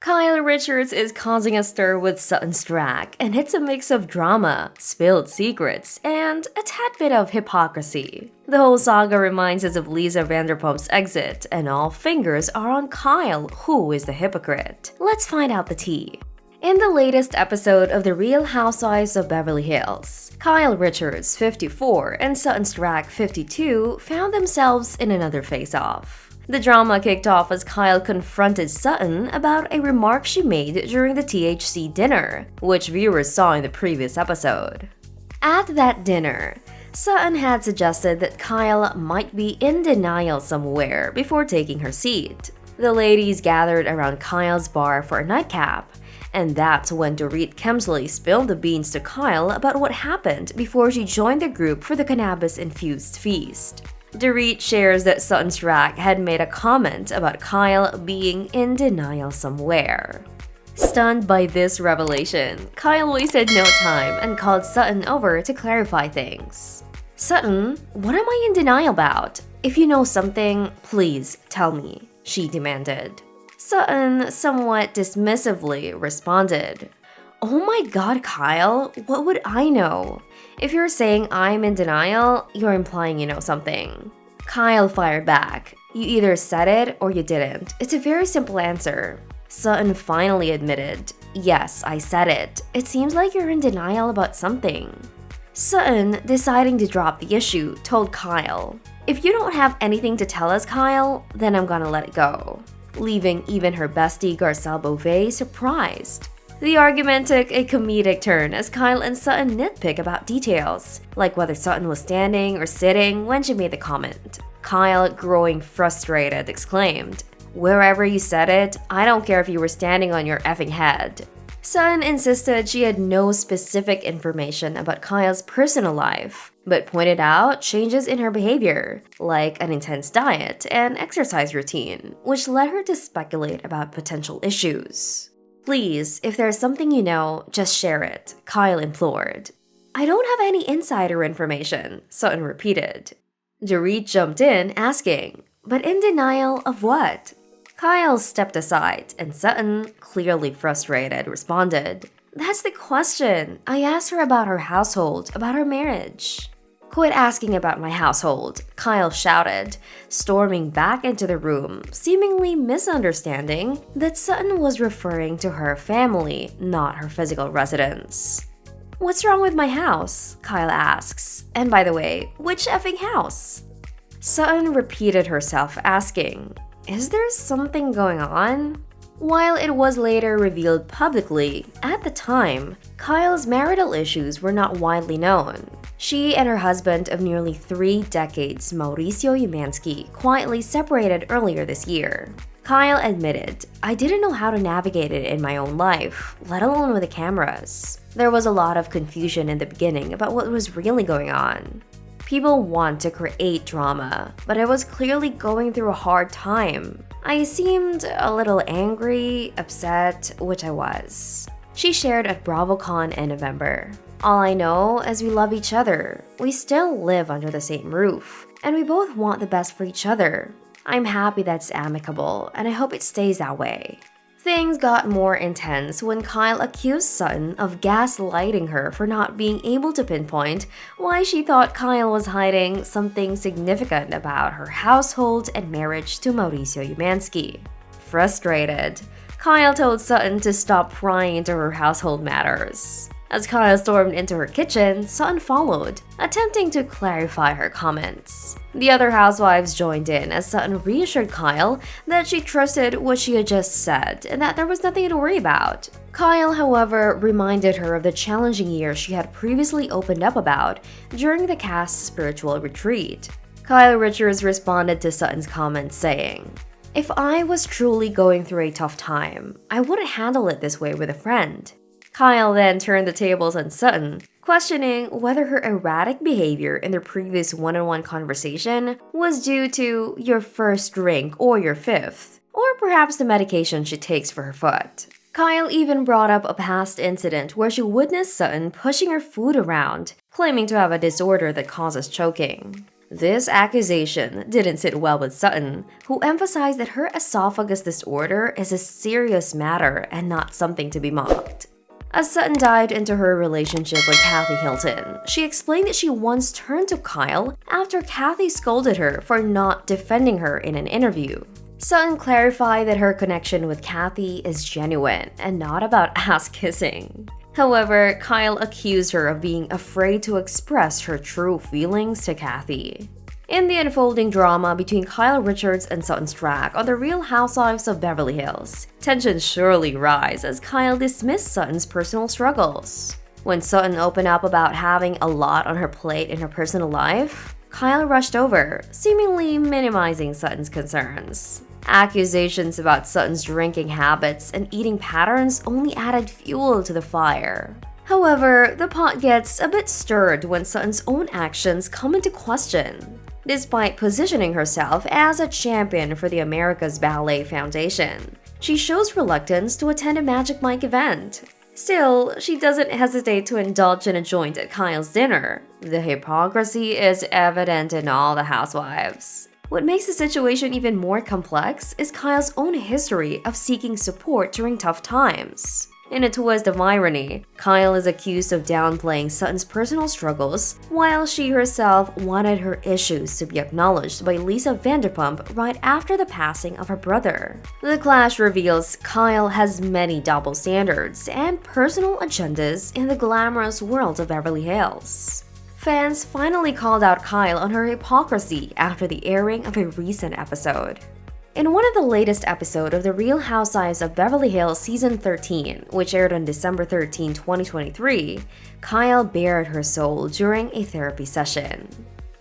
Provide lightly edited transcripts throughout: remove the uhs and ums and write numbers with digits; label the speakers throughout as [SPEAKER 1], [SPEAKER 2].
[SPEAKER 1] Kyle Richards is causing a stir with Sutton Stracke, and it's a mix of drama, spilled secrets, and a tad bit of hypocrisy. The whole saga reminds us of Lisa Vanderpump's exit, and all fingers are on Kyle, who is the hypocrite. Let's find out the tea. In the latest episode of The Real Housewives of Beverly Hills, Kyle Richards, 54, and Sutton Stracke, 52, found themselves in another face-off. The drama kicked off as Kyle confronted Sutton about a remark she made during the THC dinner, which viewers saw in the previous episode. At that dinner, Sutton had suggested that Kyle might be in denial somewhere before taking her seat. The ladies gathered around Kyle's bar for a nightcap, and that's when Dorit Kemsley spilled the beans to Kyle about what happened before she joined the group for the cannabis-infused feast. Dorit shares that Sutton Stracke had made a comment about Kyle being in denial somewhere. Stunned by this revelation, Kyle wasted no time and called Sutton over to clarify things. "Sutton, what am I in denial about? If you know something, please tell me," she demanded. Sutton somewhat dismissively responded, "Oh my god, Kyle, what would I know? If you're saying I'm in denial, you're implying you know something." Kyle fired back, "You either said it or you didn't. It's a very simple answer." Sutton finally admitted, "Yes, I said it. It seems like you're in denial about something." Sutton, deciding to drop the issue, told Kyle, "If you don't have anything to tell us, Kyle, then I'm gonna let it go," leaving even her bestie Garcelle Beauvais surprised. The argument took a comedic turn as Kyle and Sutton nitpick about details, like whether Sutton was standing or sitting when she made the comment. Kyle, growing frustrated, exclaimed, "Wherever you said it, I don't care if you were standing on your effing head." Sutton insisted she had no specific information about Kyle's personal life, but pointed out changes in her behavior, like an intense diet and exercise routine, which led her to speculate about potential issues. "Please, if there's something you know, just share it," Kyle implored. "I don't have any insider information," Sutton repeated. Dorit jumped in, asking, "But in denial of what?" Kyle stepped aside, and Sutton, clearly frustrated, responded, "That's the question. I asked her about her household, about her marriage." "Quit asking about my household," Kyle shouted, storming back into the room, seemingly misunderstanding that Sutton was referring to her family, not her physical residence. "What's wrong with my house?" Kyle asks. "And by the way, which effing house?" Sutton repeated herself, asking, "Is there something going on?" While it was later revealed publicly, at the time, Kyle's marital issues were not widely known. She and her husband of nearly 3 decades, Mauricio Umansky, quietly separated earlier this year. Kyle admitted, "I didn't know how to navigate it in my own life, let alone with the cameras. There was a lot of confusion in the beginning about what was really going on. People want to create drama, but I was clearly going through a hard time. I seemed a little angry, upset, which I was." She shared at BravoCon in November. "All I know is we love each other. We still live under the same roof, and we both want the best for each other. I'm happy that's amicable, and I hope it stays that way." Things got more intense when Kyle accused Sutton of gaslighting her for not being able to pinpoint why she thought Kyle was hiding something significant about her household and marriage to Mauricio Umansky. Frustrated, Kyle told Sutton to stop prying into her household matters. As Kyle stormed into her kitchen, Sutton followed, attempting to clarify her comments. The other housewives joined in as Sutton reassured Kyle that she trusted what she had just said and that there was nothing to worry about. Kyle, however, reminded her of the challenging year she had previously opened up about during the cast's spiritual retreat. Kyle Richards responded to Sutton's comments saying, "If I was truly going through a tough time, I wouldn't handle it this way with a friend." Kyle then turned the tables on Sutton, questioning whether her erratic behavior in their previous one-on-one conversation was due to your first drink or your fifth, or perhaps the medication she takes for her foot. Kyle even brought up a past incident where she witnessed Sutton pushing her food around, claiming to have a disorder that causes choking. This accusation didn't sit well with Sutton, who emphasized that her esophagus disorder is a serious matter and not something to be mocked. As Sutton dived into her relationship with Kathy Hilton, she explained that she once turned to Kyle after Kathy scolded her for not defending her in an interview. Sutton clarified that her connection with Kathy is genuine and not about ass kissing. However, Kyle accused her of being afraid to express her true feelings to Kathy. In the unfolding drama between Kyle Richards and Sutton Stracke on The Real Housewives of Beverly Hills, tensions surely rise as Kyle dismissed Sutton's personal struggles. When Sutton opened up about having a lot on her plate in her personal life, Kyle rushed over, seemingly minimizing Sutton's concerns. Accusations about Sutton's drinking habits and eating patterns only added fuel to the fire. However, the pot gets a bit stirred when Sutton's own actions come into question. Despite positioning herself as a champion for the America's Ballet Foundation, she shows reluctance to attend a Magic Mike event. Still, she doesn't hesitate to indulge in a joint at Kyle's dinner. The hypocrisy is evident in all the housewives. What makes the situation even more complex is Kyle's own history of seeking support during tough times. In a twist of irony, Kyle is accused of downplaying Sutton's personal struggles, while she herself wanted her issues to be acknowledged by Lisa Vanderpump right after the passing of her brother. The clash reveals Kyle has many double standards and personal agendas in the glamorous world of Beverly Hills. Fans finally called out Kyle on her hypocrisy after the airing of a recent episode. In one of the latest episodes of The Real Housewives of Beverly Hills Season 13, which aired on December 13, 2023, Kyle bared her soul during a therapy session.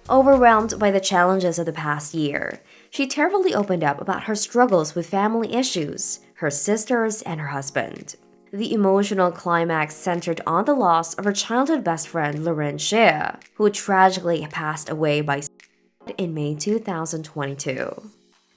[SPEAKER 1] Overwhelmed by the challenges of the past year, she tearfully opened up about her struggles with family issues, her sisters, and her husband. The emotional climax centered on the loss of her childhood best friend Lauren Shea, who tragically passed away by suicide in May 2022.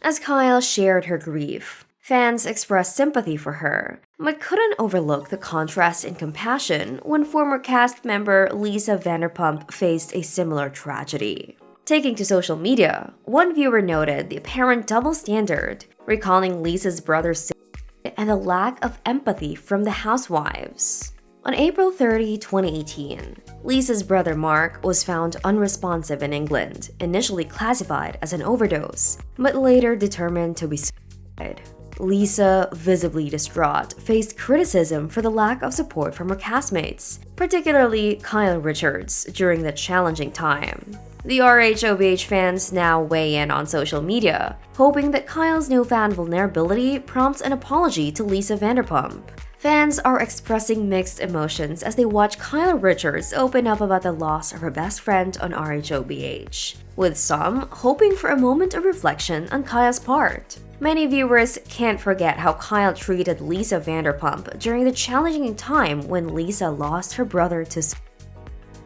[SPEAKER 1] As Kyle shared her grief, fans expressed sympathy for her, but couldn't overlook the contrast in compassion when former cast member Lisa Vanderpump faced a similar tragedy. Taking to social media, one viewer noted the apparent double standard, recalling Lisa's brother's suicide and the lack of empathy from the housewives. On April 30, 2018, Lisa's brother Mark was found unresponsive in England, initially classified as an overdose, but later determined to be suicide. Lisa, visibly distraught, faced criticism for the lack of support from her castmates, particularly Kyle Richards, during the challenging time. The RHOBH fans now weigh in on social media, hoping that Kyle's newfound vulnerability prompts an apology to Lisa Vanderpump. Fans are expressing mixed emotions as they watch Kyle Richards open up about the loss of her best friend on RHOBH, with some hoping for a moment of reflection on Kyle's part. Many viewers can't forget how Kyle treated Lisa Vanderpump during the challenging time when Lisa lost her brother to suicide.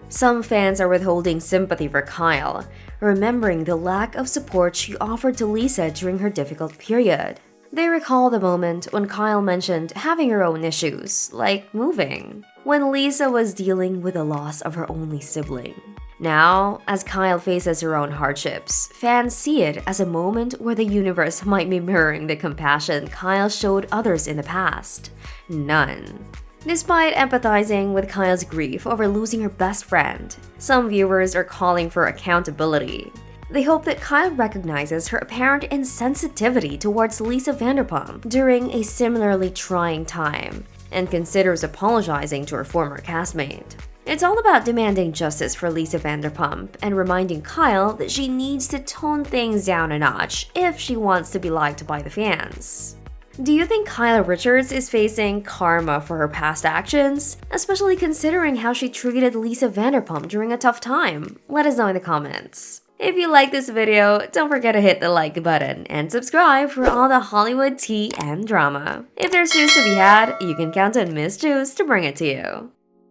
[SPEAKER 1] Some fans are withholding sympathy for Kyle, remembering the lack of support she offered to Lisa during her difficult period. They recall the moment when Kyle mentioned having her own issues, like moving, when Lisa was dealing with the loss of her only sibling. Now, as Kyle faces her own hardships, fans see it as a moment where the universe might be mirroring the compassion Kyle showed others in the past. None. Despite empathizing with Kyle's grief over losing her best friend, some viewers are calling for accountability. They hope that Kyle recognizes her apparent insensitivity towards Lisa Vanderpump during a similarly trying time and considers apologizing to her former castmate. It's all about demanding justice for Lisa Vanderpump and reminding Kyle that she needs to tone things down a notch if she wants to be liked by the fans. Do you think Kyle Richards is facing karma for her past actions, especially considering how she treated Lisa Vanderpump during a tough time? Let us know in the comments. If you like this video, don't forget to hit the like button and subscribe for all the Hollywood tea and drama. If there's juice to be had, you can count on Miss Juice to bring it to you.